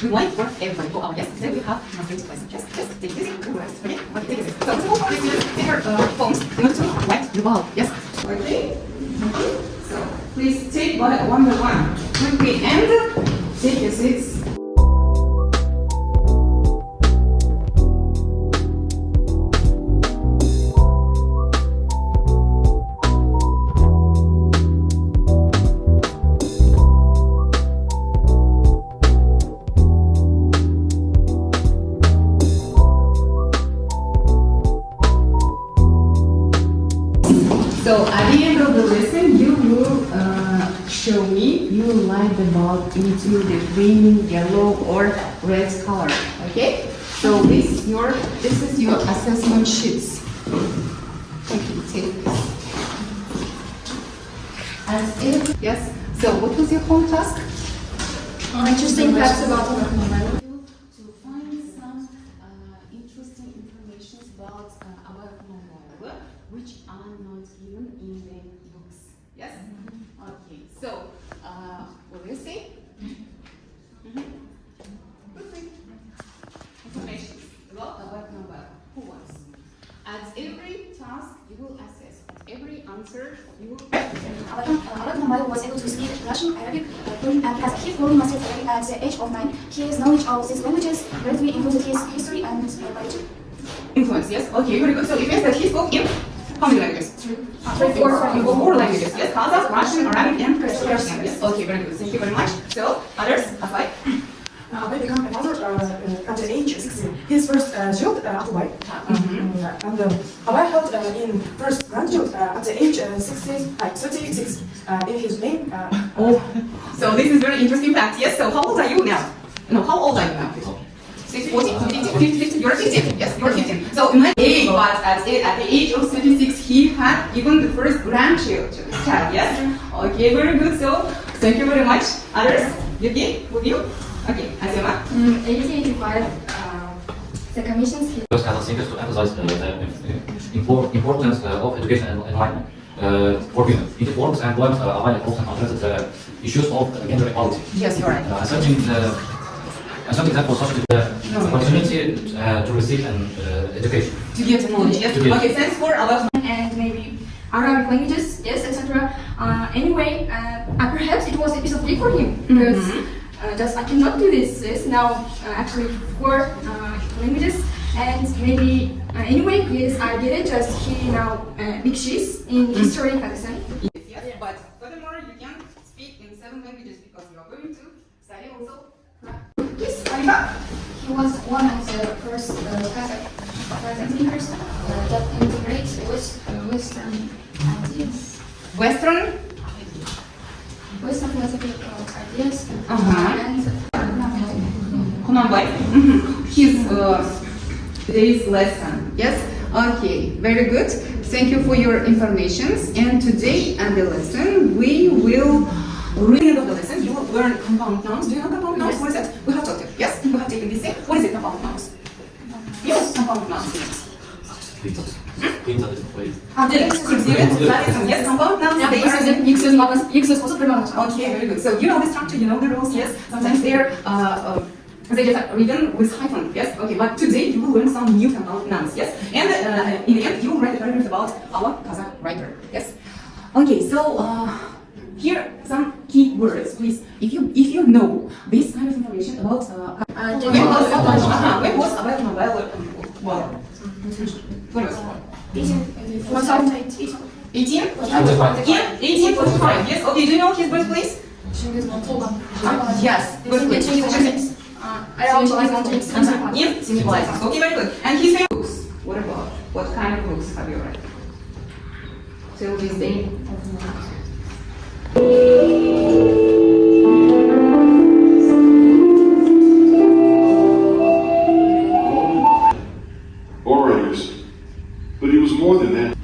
good morning for everybody. For our guests, today we have demonstrated lesson. Just take it easy. Okay? Okay, take it easy. So, first of all, please use your phones in order to write the vowel. Yes? Okay? So, please take one by one. Quickly and take your seats. So at the end of the lesson, you will show me you like the bulb into the green, yellow, or red color. Okay? So this is your assessment sheets. Okay, take this. Yes. So what was your home task? Interesting facts about Abay Құнанбайұлы. To find some interesting information about Abay Құнанбайұлы, which are not given in the books. Yes? Okay. So, what do you say? Information about Abay Құнанбайұлы. Who was? At every task, you will assess. At every answer, you will. Abay Құнанбайұлы was able to speak Russian, Arabic, because he fully mastered Arabic at the age of 9. His knowledge of these languages greatly included his history and literature. Influence, yes? Okay, very good. So it means that he spoke in how many languages? Four languages, yes? Kazakh, Russian, Arabic, and Persian. Yes? Okay, very good. Thank you very much. So, others? Abay? Abay became a father at the age of 16. His first child, Abay. And Abay held in first grandchild at the age of 36 in his name. So this is very interesting fact. Yes, so how old are you now? No, how old are you now? 14, 15, you're 15. Yes, you're 15. So imagine, but at the age of 36, he had even the first grandchild. Yes? Okay, very good. So, thank you very much. Others? Евгений, with you? Okay, Azima? 1885, the commission's Those kind of things to emphasize the importance of education and enlightenment for women. It informs and employment Abay often addresses the issues of gender equality. Yes, you're right. Something that was such the opportunity to receive an education. To get knowledge, yes. Okay, thanks for Abay. and maybe Arabic languages, yes, etc. Anyway, perhaps it was a piece of cake for him because just I cannot do this. Yes, now actually 4 languages, and maybe anyway, yes, I did it. Just he now big sheets in history, Pakistan. Yes, but furthermore, you can speak in 7 languages because you are going to study also. Yes, He was one of the first Kazakh thinkers that integrates Western ideas. Western? Western philosophical ideas and Құнанбай. His today's lesson. Yes? Okay, very good. Thank you for your informations. And today at the lesson, we will read of the lesson. You will learn compound nouns. Do you know compound nouns? What is that? We have taught you. Yes? We have taken this thing. What is it, compound nouns? Yes, compound nouns. Yes, compound nouns. Okay, very good. So you know the structure, you know the rules. Yes? Sometimes they just are written with hyphen, yes? Okay, but today you will learn some new compound nouns, yes? And in the end, you will write a paragraph about our Kazakh writer, yes? Okay, so here are some key words, please. If you know this kind of information about when was Abay Құнанбайұлы born? When was born? 1845, yes? Okay, do you know his birthplace? Yes, birthplace. Okay, very good. And his favorite books. What about? What kind of books have you read till this day? Orators. But he was more than that.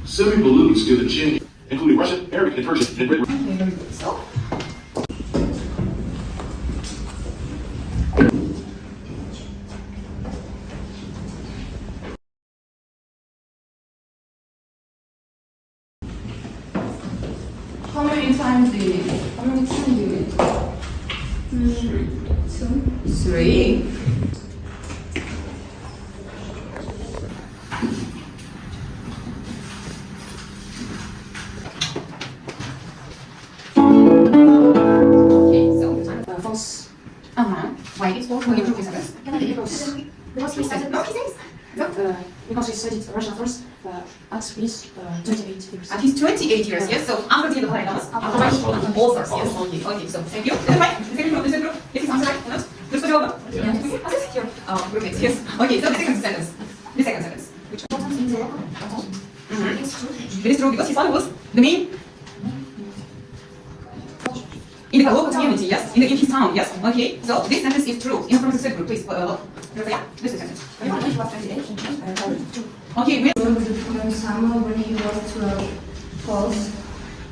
70 balloons to the chin, including Russian, Arabic, and Persian, and Greek. Okay, very good. So. How many times do you need? 2. 3. Okay, so False. why it's false? Can you prove this? Because he studied, No, he says. because he studied Russian first at his 28 years. At least 28 years, yes. So after the end of the Thomas, authors, yes. Okay, so thank you. Right? The second group, this is answer right? Not? Just your job. Here. Roommates, yes. Okay, so the second sentence. The second sentence. Which one? It is true because his father was the main in the local community, yes, in his town, yes. Okay, so this sentence is true. In front of the third group, please. Yeah, this is the sentence. Okay, wait. wrote the poem Summer when he was 12. False,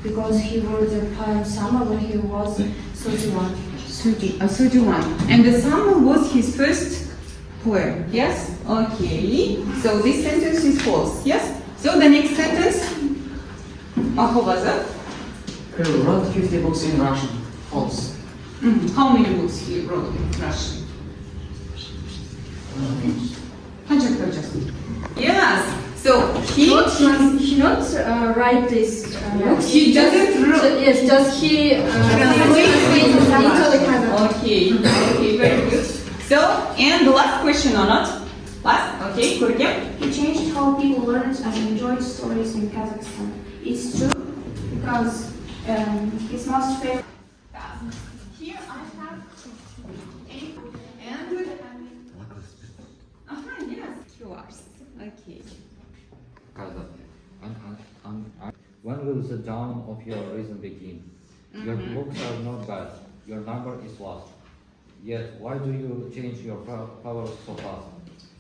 because he wrote the poem Summer when he was 31. 31. And the summer was his first poem, yes? Okay, so this sentence is false, yes? So the next sentence, how was it? He wrote 50 books in Russian. False. How many books he wrote in Russian? 100 pages. Yes, so he not write this books. He doesn't wrote. Yes, just he translated into the kind of. Okay, very good. So, and the last question or not? Last, okay, Kurkim. He changed how people learned and enjoyed stories in Kazakhstan. It's true because his most favorite. Here I have and yes, yours. Okay. When will the dawn of your reason begin? Your books are not bad. Your number is lost. Yet, why do you change your powers so fast?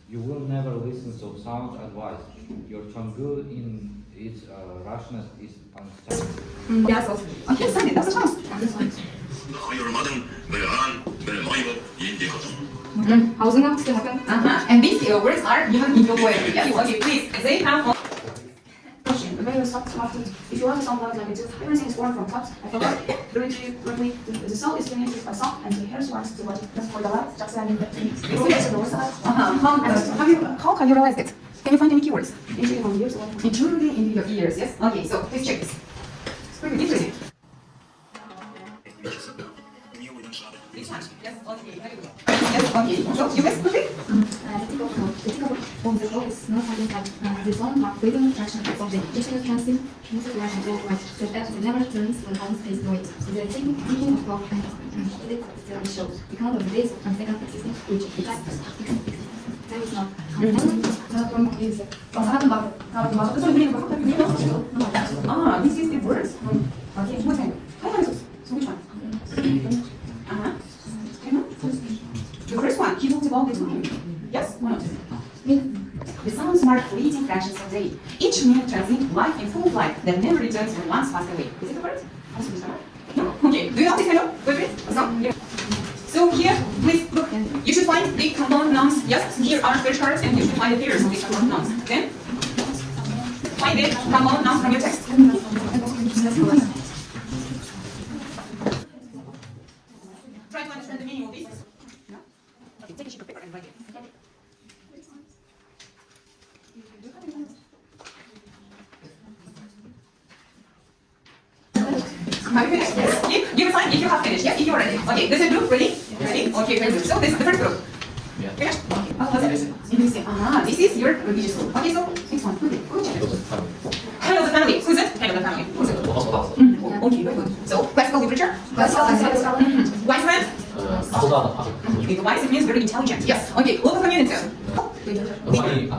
You will never listen to sound advice. Your Changul in its rashness is unstable. Yes, okay, Sunny, that's a chance. And these words are given in your poem. Yes, okay, please. They have The very soft started. If you want to sound like it, everything is formed from cups. I forgot. The soul is generated by sound, and the hairs wants to what? That's for the light. Just like how can you realize it? Can you find any keywords? Injury from years away. Intruding in your ears, yes? Okay, so please check this. It's pretty interesting. This one, yes, okay, very good. Yes, okay, so you guys put it? The tick of the law is not something like the zone of freedom fraction of the dictionary can see music right and right, so that it never turns when one space noise. The thinking of law and it still shows because of this and second existing which is that is not. This is the words. Okay, what kind? So which one? The first one, he talked about the time. Yes, one. The sounds mark fleeting fractions of day. Each minute transit life in full flight that never returns when once passed away. Is it the word? No? Okay, do you know this kind of word? So here, please look. You should find the compound nouns. Yes, here are flashcards and you should find the pairs of these compound nouns. Then, find the compound nouns from your text. Try to understand the meaning of this. Okay, take a sheet of paper and write it. Have you finished? Yes. Give a sign if you have finished. Yes, if you're ready. Okay, this is group. Ready? Ready? Okay, very good. So this is the first group. Yeah. Finished? Okay. Interesting. This is your religious group. Okay, so next one. Good. Head of the family. Who's it? Head of the family. Who's it? Okay, very good. So classical literature. Wise man. The wise means very intelligent. Yes. Okay. Local community. Yes. Okay.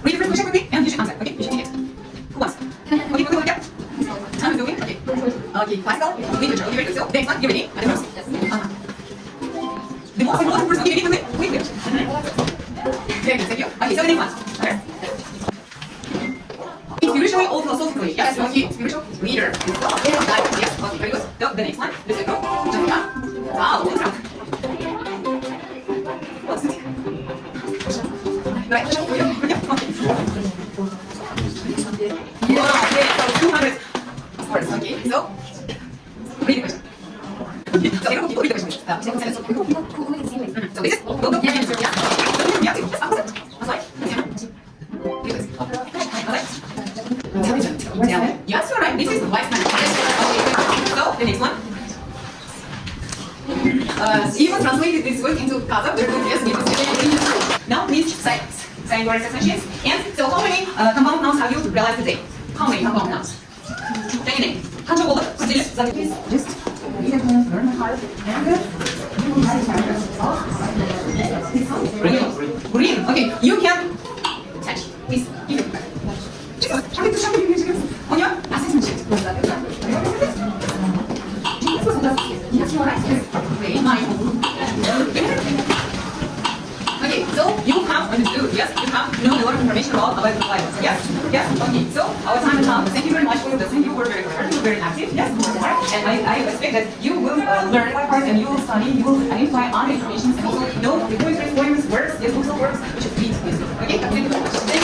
Read the first question quickly and you should answer. Okay. You should take it. Who wants? Okay. We'll go again. I'm doing. Okay. Okay. Classical literature. Okay. Very good. So next one. You ready? The most important person. Okay. Wait. Very good. Thank you. Okay. So the next one. Okay. Spiritually or philosophically? Yes. Okay. Spiritual leader. Yes. Okay. Very good. So the next one. This is go. Wow. What's it? Right. Okay. Yeah. Okay. So 200 words. Okay. So read the question. So this is yes, you're right. This is wise man. So the next one. Even translated this word into Kazakh. Now please say your expressions. And so how many compound nouns have you realized today? How many compound nouns? Just learn hard. Green. Okay, you can touch. Please give it back. On your assessment sheet. Yes, you are right. Very nice. Okay, so you have understood, yes, you have known a lot of information about Abay Құнанбайұлы. Yes, yes, okay, so our time is up. Thank you very much for your listening. You were very clear, you were very active, yes, and I expect that you will learn by heart and you will study, you will identify other information and also know the pointers, words, yes, also words which is key to this. Okay, thank you very much.